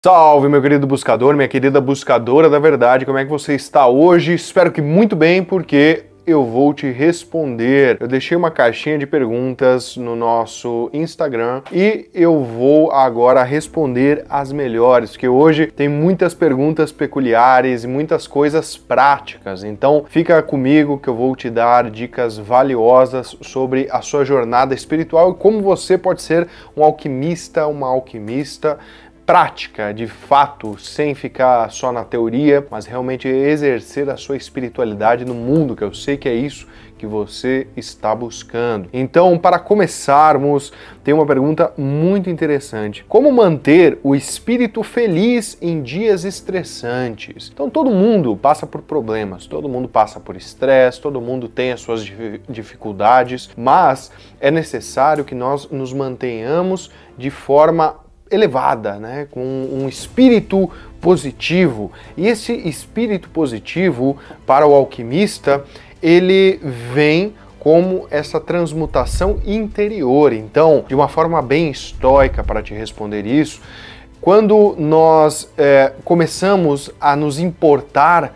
Salve, meu querido buscador, minha querida buscadora da verdade, como é que você está hoje? Espero que muito bem, porque eu vou te responder. Eu deixei uma caixinha de perguntas no nosso Instagram e eu vou agora responder as melhores, porque hoje tem muitas perguntas peculiares e muitas coisas práticas. Então fica comigo que eu vou te dar dicas valiosas sobre a sua jornada espiritual e como você pode ser um alquimista, uma alquimista prática, de fato, sem ficar só na teoria, mas realmente exercer a sua espiritualidade no mundo, que eu sei que é isso que você está buscando. Então, para começarmos, tem uma pergunta muito interessante. Como manter o espírito feliz em dias estressantes? Então, todo mundo passa por problemas, todo mundo passa por estresse, todo mundo tem as suas dificuldades, mas é necessário que nós nos mantenhamos de forma elevada, né? Com um espírito positivo. E esse espírito positivo, para o alquimista, ele vem como essa transmutação interior. Então, de uma forma bem estoica para te responder isso, quando nós começamos a nos importar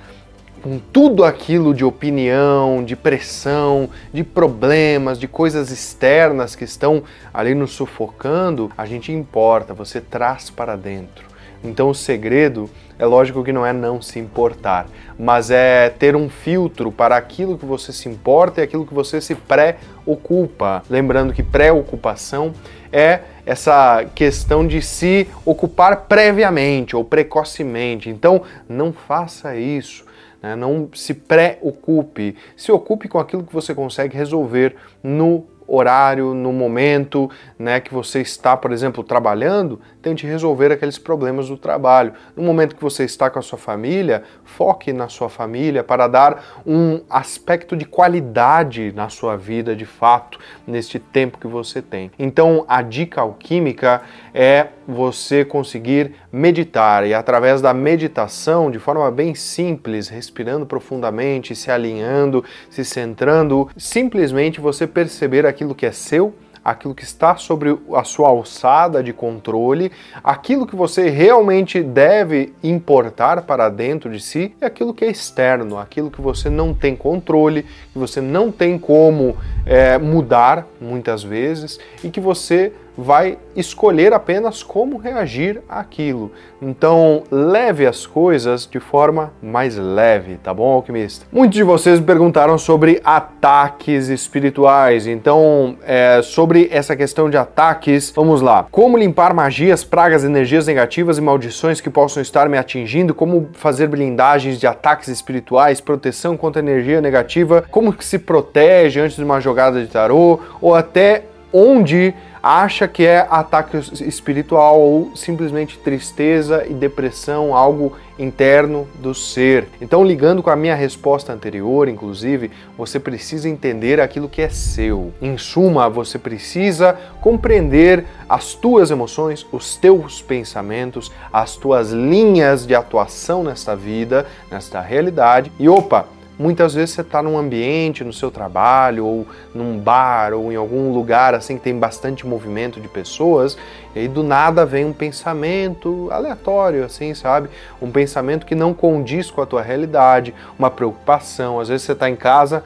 com tudo aquilo de opinião, de pressão, de problemas, de coisas externas que estão ali nos sufocando, a gente importa, você traz para dentro. Então o segredo, é lógico que não é não se importar, mas é ter um filtro para aquilo que você se importa e aquilo que você se preocupa. Lembrando que preocupação é essa questão de se ocupar previamente ou precocemente. Então não faça isso. Não se preocupe, se ocupe com aquilo que você consegue resolver no horário, no momento, né, que você está, por exemplo, trabalhando, tente resolver aqueles problemas do trabalho. No momento que você está com a sua família, foque na sua família para dar um aspecto de qualidade na sua vida, de fato, neste tempo que você tem. Então, a dica alquímica é você conseguir meditar e através da meditação, de forma bem simples, respirando profundamente, se alinhando, se centrando, simplesmente você perceber aquilo que é seu, aquilo que está sobre a sua alçada de controle, aquilo que você realmente deve importar para dentro de si e aquilo que é externo, aquilo que você não tem controle, que você não tem como mudar muitas vezes e que você vai escolher apenas como reagir àquilo. Então, leve as coisas de forma mais leve, tá bom, alquimista? Muitos de vocês me perguntaram sobre ataques espirituais. Então, sobre essa questão de ataques, vamos lá. Como limpar magias, pragas, energias negativas e maldições que possam estar me atingindo? Como fazer blindagens de ataques espirituais, proteção contra energia negativa? Como que se protege antes de uma jogada de tarô? Ou até onde acha que é ataque espiritual ou simplesmente tristeza e depressão, algo interno do ser. Então, ligando com a minha resposta anterior, inclusive, você precisa entender aquilo que é seu. Em suma, você precisa compreender as tuas emoções, os teus pensamentos, as tuas linhas de atuação nesta vida, nesta realidade. E muitas vezes você está num ambiente, no seu trabalho, ou num bar, ou em algum lugar assim que tem bastante movimento de pessoas, e aí do nada vem um pensamento aleatório, assim, sabe? Um pensamento que não condiz com a tua realidade, uma preocupação. Às vezes você está em casa,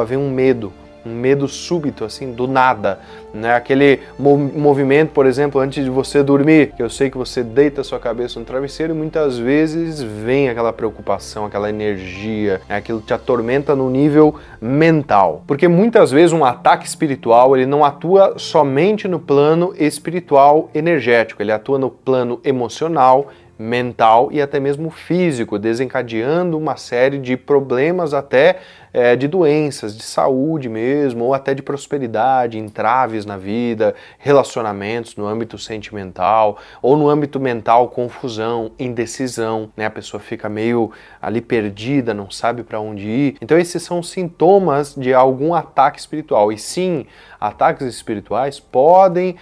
vem um medo súbito, assim, do nada, né? Aquele movimento, por exemplo, antes de você dormir, que eu sei que você deita a sua cabeça no travesseiro e muitas vezes vem aquela preocupação, aquela energia, né? Aquilo te atormenta no nível mental. Porque muitas vezes um ataque espiritual, ele não atua somente no plano espiritual energético, ele atua no plano emocional, mental e até mesmo físico, desencadeando uma série de problemas até de doenças, de saúde mesmo, ou até de prosperidade, entraves na vida, relacionamentos no âmbito sentimental, ou no âmbito mental, confusão, indecisão, né? A pessoa fica meio ali perdida, não sabe para onde ir. Então esses são sintomas de algum ataque espiritual. E sim, ataques espirituais podem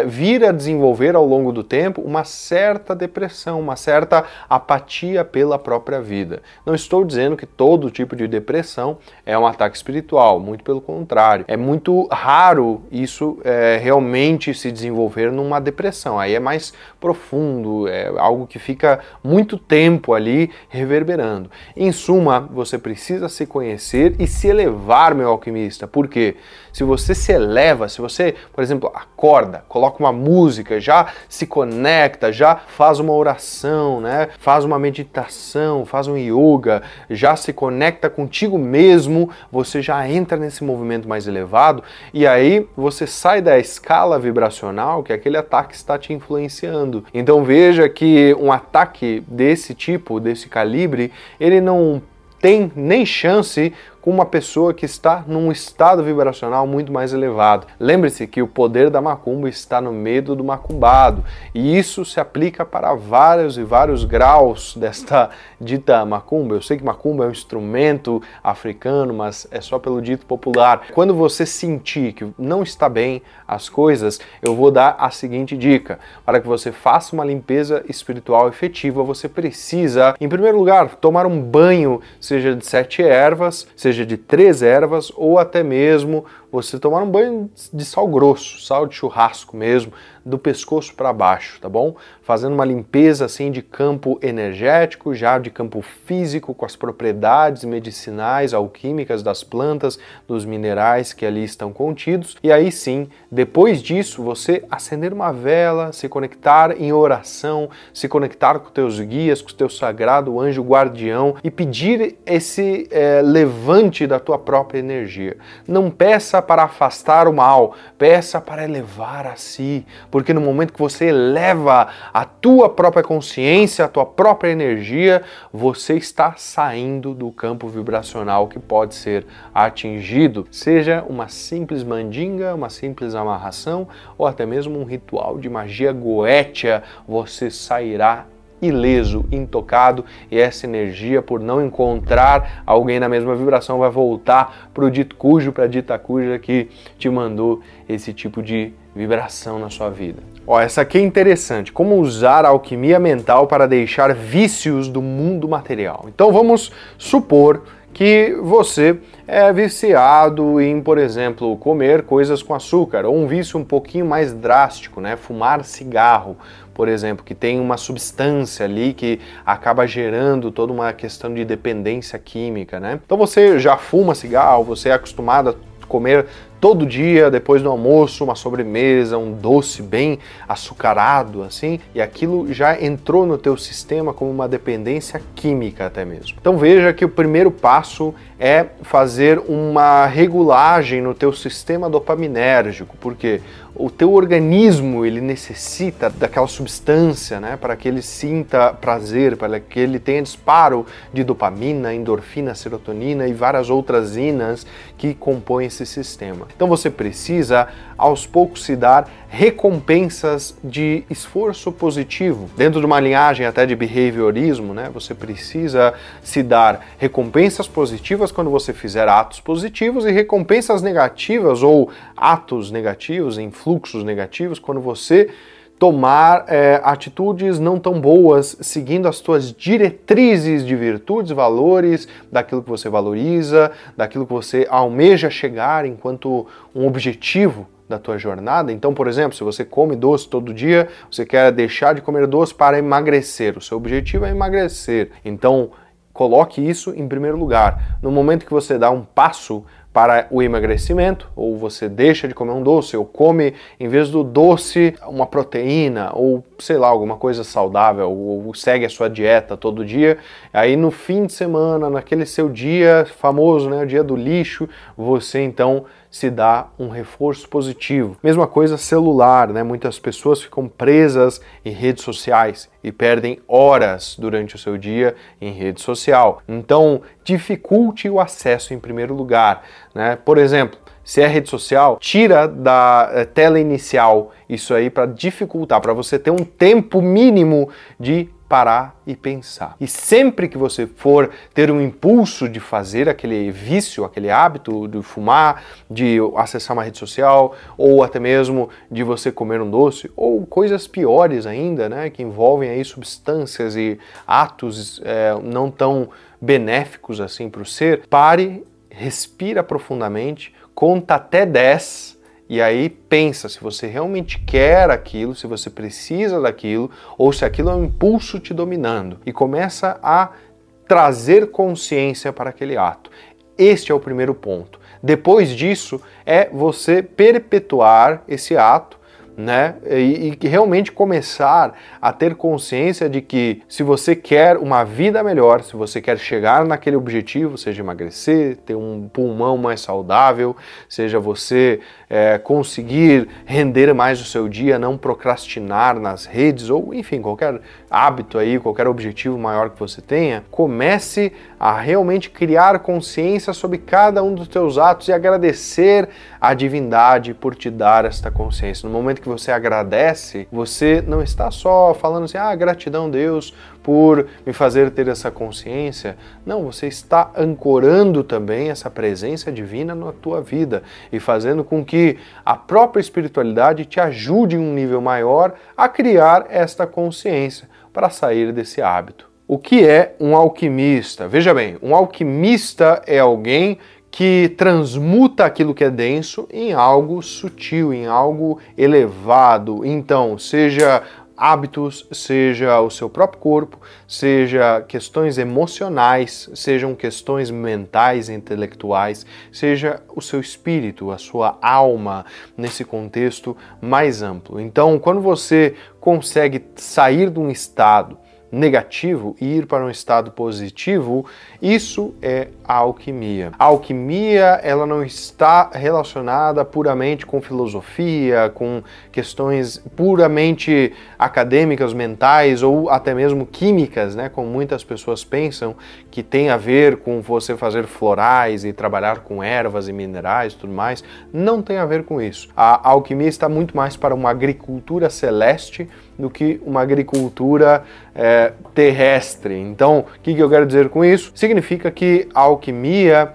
vir a desenvolver ao longo do tempo uma certa depressão, uma certa apatia pela própria vida. Não estou dizendo que todo tipo de depressão é um ataque espiritual, muito pelo contrário. É muito raro isso realmente se desenvolver numa depressão. Aí é mais profundo, é algo que fica muito tempo ali reverberando. Em suma, você precisa se conhecer e se elevar, meu alquimista. Por quê? Se você se eleva, se você, por exemplo, acorda, coloca uma música, já se conecta, já faz uma oração, né? Faz uma meditação, faz um yoga, já se conecta contigo mesmo, você já entra nesse movimento mais elevado e aí você sai da escala vibracional que aquele ataque está te influenciando. Então veja que um ataque desse tipo, desse calibre, ele não tem nem chance com uma pessoa que está num estado vibracional muito mais elevado. Lembre-se que o poder da macumba está no medo do macumbado, e isso se aplica para vários e vários graus desta dita macumba. Eu sei que macumba é um instrumento africano, mas é só pelo dito popular. Quando você sentir que não está bem as coisas, eu vou dar a seguinte dica. Para que você faça uma limpeza espiritual efetiva, você precisa, em primeiro lugar, tomar um banho, seja de 7 ervas, seja de 3 ervas, ou até mesmo você tomar um banho de sal grosso, sal de churrasco mesmo, do pescoço para baixo, tá bom? Fazendo uma limpeza assim de campo energético, já de campo físico, com as propriedades medicinais, alquímicas das plantas, dos minerais que ali estão contidos. E aí sim, depois disso, você acender uma vela, se conectar em oração, se conectar com teus guias, com o teu sagrado anjo guardião e pedir esse levante da tua própria energia. Não peça para afastar o mal, peça para elevar a si, porque no momento que você eleva a tua própria consciência, a tua própria energia, você está saindo do campo vibracional que pode ser atingido, seja uma simples mandinga, uma simples amarração ou até mesmo um ritual de magia goétia, você sairá ileso, intocado, e essa energia, por não encontrar alguém na mesma vibração, vai voltar para o dito cujo, para a dita cuja que te mandou esse tipo de vibração na sua vida. Ó, essa aqui é interessante, como usar a alquimia mental para deixar vícios do mundo material. Então vamos supor que você é viciado em, por exemplo, comer coisas com açúcar, ou um vício um pouquinho mais drástico, né? Fumar cigarro, por exemplo, que tem uma substância ali que acaba gerando toda uma questão de dependência química, né? Então você já fuma cigarro, você é acostumado a comer todo dia, depois do almoço, uma sobremesa, um doce bem açucarado, assim, e aquilo já entrou no teu sistema como uma dependência química até mesmo. Então veja que o primeiro passo é fazer uma regulagem no teu sistema dopaminérgico, porque o teu organismo, ele necessita daquela substância, né, para que ele sinta prazer, para que ele tenha disparo de dopamina, endorfina, serotonina e várias outras inas que compõem esse sistema. Então você precisa, aos poucos, se dar recompensas de esforço positivo. Dentro de uma linhagem até de behaviorismo, né, você precisa se dar recompensas positivas quando você fizer atos positivos e recompensas negativas ou atos negativos, em fluxos negativos, quando você tomar atitudes não tão boas, seguindo as tuas diretrizes de virtudes, valores, daquilo que você valoriza, daquilo que você almeja chegar enquanto um objetivo da tua jornada. Então, por exemplo, se você come doce todo dia, você quer deixar de comer doce para emagrecer. O seu objetivo é emagrecer. Então, coloque isso em primeiro lugar. No momento que você dá um passo para o emagrecimento, ou você deixa de comer um doce, ou come, em vez do doce, uma proteína, ou sei lá, alguma coisa saudável, ou segue a sua dieta todo dia, aí no fim de semana, naquele seu dia famoso, né, o dia do lixo, você então se dá um reforço positivo. Mesma coisa celular, né? Muitas pessoas ficam presas em redes sociais e perdem horas durante o seu dia em rede social. Então, dificulte o acesso em primeiro lugar, né? Por exemplo, se é rede social, tira da tela inicial isso aí para dificultar, para você ter um tempo mínimo de parar e pensar. E sempre que você for ter um impulso de fazer aquele vício, aquele hábito de fumar, de acessar uma rede social, ou até mesmo de você comer um doce, ou coisas piores ainda, né, que envolvem aí substâncias e atos não tão benéficos assim para o ser, pare, respira profundamente, conta até 10 e aí pensa se você realmente quer aquilo, se você precisa daquilo ou se aquilo é um impulso te dominando e começa a trazer consciência para aquele ato. Este é o primeiro ponto. Depois disso é você perpetuar esse ato, né? E realmente começar a ter consciência de que se você quer uma vida melhor, se você quer chegar naquele objetivo, seja emagrecer, ter um pulmão mais saudável, seja você conseguir render mais o seu dia, não procrastinar nas redes ou enfim, qualquer hábito aí, qualquer objetivo maior que você tenha, comece a realmente criar consciência sobre cada um dos teus atos e agradecer a divindade por te dar esta consciência. No momento que você agradece, você não está só falando assim, gratidão Deus por me fazer ter essa consciência. Não, você está ancorando também essa presença divina na tua vida e fazendo com que a própria espiritualidade te ajude em um nível maior a criar esta consciência para sair desse hábito. O que é um alquimista? Veja bem, um alquimista é alguém que transmuta aquilo que é denso em algo sutil, em algo elevado. Então, seja hábitos, seja o seu próprio corpo, seja questões emocionais, sejam questões mentais, intelectuais, seja o seu espírito, a sua alma, nesse contexto mais amplo. Então, quando você consegue sair de um estado negativo e ir para um estado positivo, isso é a alquimia. A alquimia, ela não está relacionada puramente com filosofia, com questões puramente acadêmicas, mentais ou até mesmo químicas, né, como muitas pessoas pensam, que tem a ver com você fazer florais e trabalhar com ervas e minerais e tudo mais. Não tem a ver com isso. A alquimia está muito mais para uma agricultura celeste do que uma agricultura terrestre. Então, o que eu quero dizer com isso? Significa que a alquimia,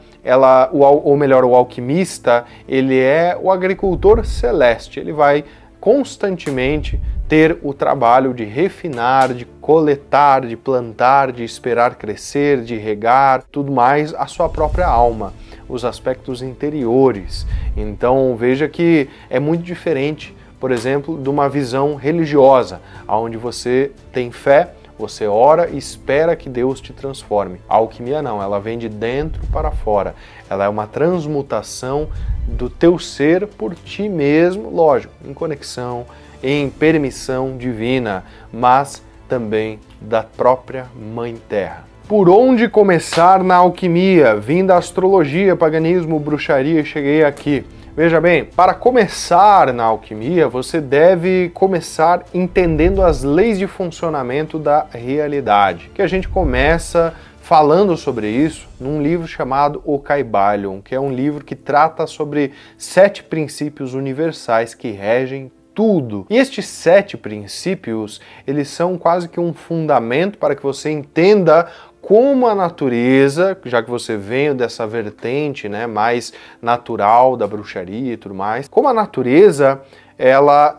o alquimista, ele é o agricultor celeste. Ele vai constantemente ter o trabalho de refinar, de coletar, de plantar, de esperar crescer, de regar, tudo mais, a sua própria alma, os aspectos interiores. Então, veja que é muito diferente, por exemplo, de uma visão religiosa, onde você tem fé, você ora e espera que Deus te transforme. A alquimia não, ela vem de dentro para fora. Ela é uma transmutação do teu ser por ti mesmo, lógico, em conexão, em permissão divina, mas também da própria Mãe Terra. Por onde começar na alquimia? Vim da astrologia, paganismo, bruxaria e cheguei aqui. Veja bem, para começar na alquimia, você deve começar entendendo as leis de funcionamento da realidade, que a gente começa falando sobre isso num livro chamado O Kybalion, que é um livro que trata sobre 7 princípios universais que regem tudo. E estes 7 princípios, eles são quase que um fundamento para que você entenda como a natureza, já que você veio dessa vertente, né, mais natural da bruxaria e tudo mais, como a natureza ela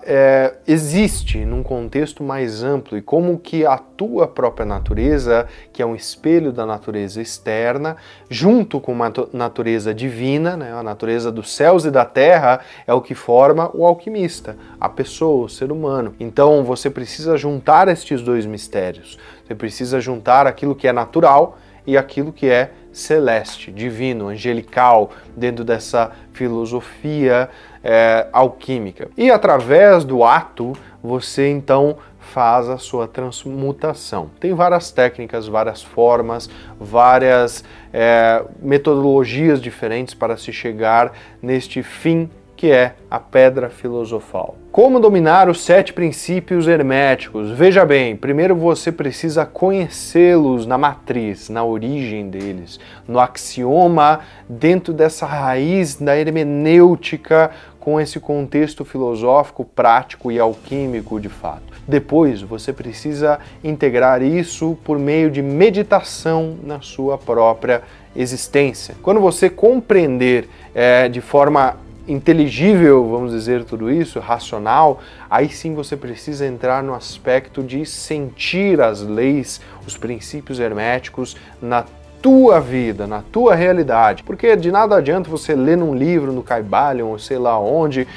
existe num contexto mais amplo e como que a tua própria natureza, que é um espelho da natureza externa, junto com uma natureza divina, né, a natureza dos céus e da terra, é o que forma o alquimista, a pessoa, o ser humano. Então você precisa juntar estes dois mistérios. Você precisa juntar aquilo que é natural e aquilo que é celeste, divino, angelical, dentro dessa filosofia alquímica. E através do ato, você então faz a sua transmutação. Tem várias técnicas, várias formas, várias metodologias diferentes para se chegar neste fim que é a pedra filosofal. Como dominar os 7 princípios herméticos? Veja bem, primeiro você precisa conhecê-los na matriz, na origem deles, no axioma, dentro dessa raiz da hermenêutica, com esse contexto filosófico, prático e alquímico de fato. Depois, você precisa integrar isso por meio de meditação na sua própria existência. Quando você compreender de forma inteligível, vamos dizer, tudo isso, racional, aí sim você precisa entrar no aspecto de sentir as leis, os princípios herméticos na tua vida, na tua realidade, porque de nada adianta você ler num livro, no Kybalion, ou sei lá onde,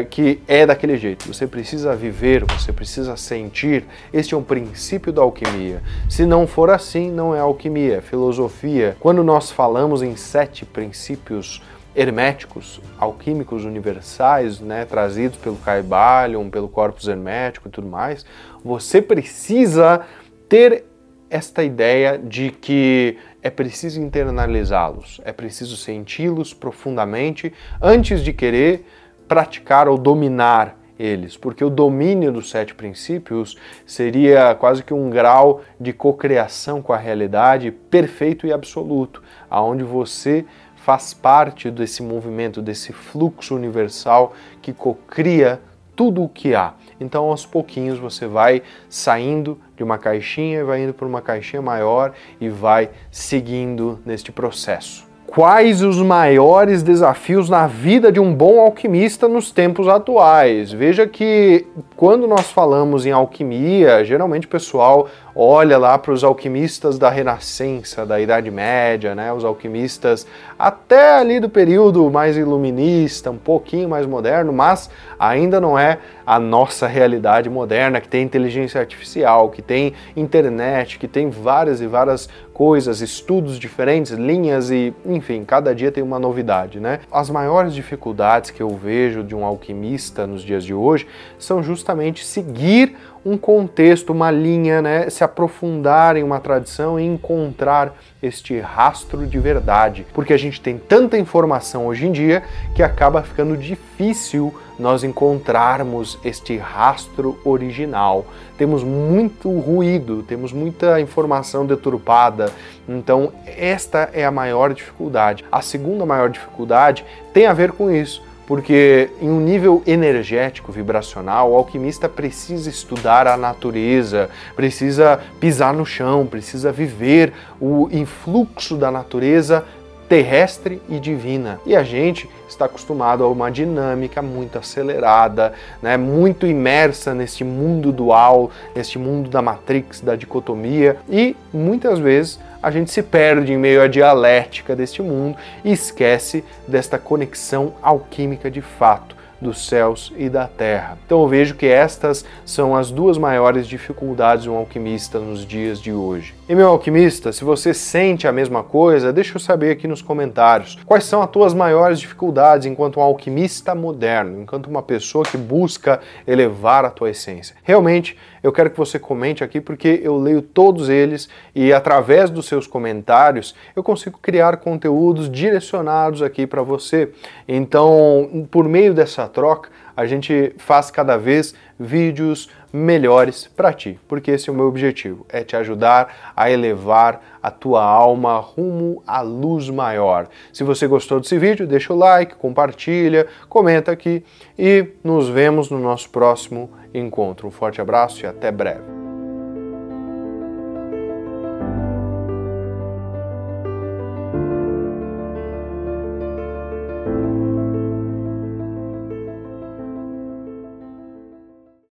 que é daquele jeito. Você precisa viver, você precisa sentir. Este é um princípio da alquimia. Se não for assim, não é alquimia, é filosofia. Quando nós falamos em 7 princípios herméticos, alquímicos universais, né, trazidos pelo Kybalion, pelo corpus hermético e tudo mais, você precisa ter esta ideia de que é preciso internalizá-los, é preciso senti-los profundamente antes de querer praticar ou dominar eles, porque o domínio dos 7 princípios seria quase que um grau de cocriação com a realidade perfeito e absoluto, aonde você faz parte desse movimento, desse fluxo universal que cocria tudo o que há. Então, aos pouquinhos, você vai saindo de uma caixinha, vai indo para uma caixinha maior e vai seguindo neste processo. Quais os maiores desafios na vida de um bom alquimista nos tempos atuais? Veja que quando nós falamos em alquimia, geralmente o pessoal olha lá para os alquimistas da Renascença, da Idade Média, né? Os alquimistas até ali do período mais iluminista, um pouquinho mais moderno, mas ainda não é a nossa realidade moderna, que tem inteligência artificial, que tem internet, que tem várias e várias coisas, estudos diferentes, linhas e, enfim, cada dia tem uma novidade, né? As maiores dificuldades que eu vejo de um alquimista nos dias de hoje são justamente seguir um contexto, uma linha, né? Se aprofundar em uma tradição e encontrar este rastro de verdade. Porque a gente tem tanta informação hoje em dia que acaba ficando difícil nós encontrarmos este rastro original. Temos muito ruído, temos muita informação deturpada, então esta é a maior dificuldade. A segunda maior dificuldade tem a ver com isso, porque em um nível energético, vibracional, o alquimista precisa estudar a natureza, precisa pisar no chão, precisa viver o influxo da natureza terrestre e divina. E a gente está acostumado a uma dinâmica muito acelerada, né, muito imersa neste mundo dual, neste mundo da matrix, da dicotomia, e muitas vezes a gente se perde em meio à dialética deste mundo e esquece desta conexão alquímica de fato dos céus e da terra. Então eu vejo que estas são as 2 maiores dificuldades de um alquimista nos dias de hoje. E meu alquimista, se você sente a mesma coisa, deixa eu saber aqui nos comentários. Quais são as tuas maiores dificuldades enquanto um alquimista moderno, enquanto uma pessoa que busca elevar a tua essência? Realmente, eu quero que você comente aqui porque eu leio todos eles e através dos seus comentários eu consigo criar conteúdos direcionados aqui para você. Então, por meio dessa troca, a gente faz cada vez vídeos melhores para ti, porque esse é o meu objetivo, é te ajudar a elevar a tua alma rumo à luz maior. Se você gostou desse vídeo, deixa o like, compartilha, comenta aqui e nos vemos no nosso próximo encontro. Um forte abraço e até breve.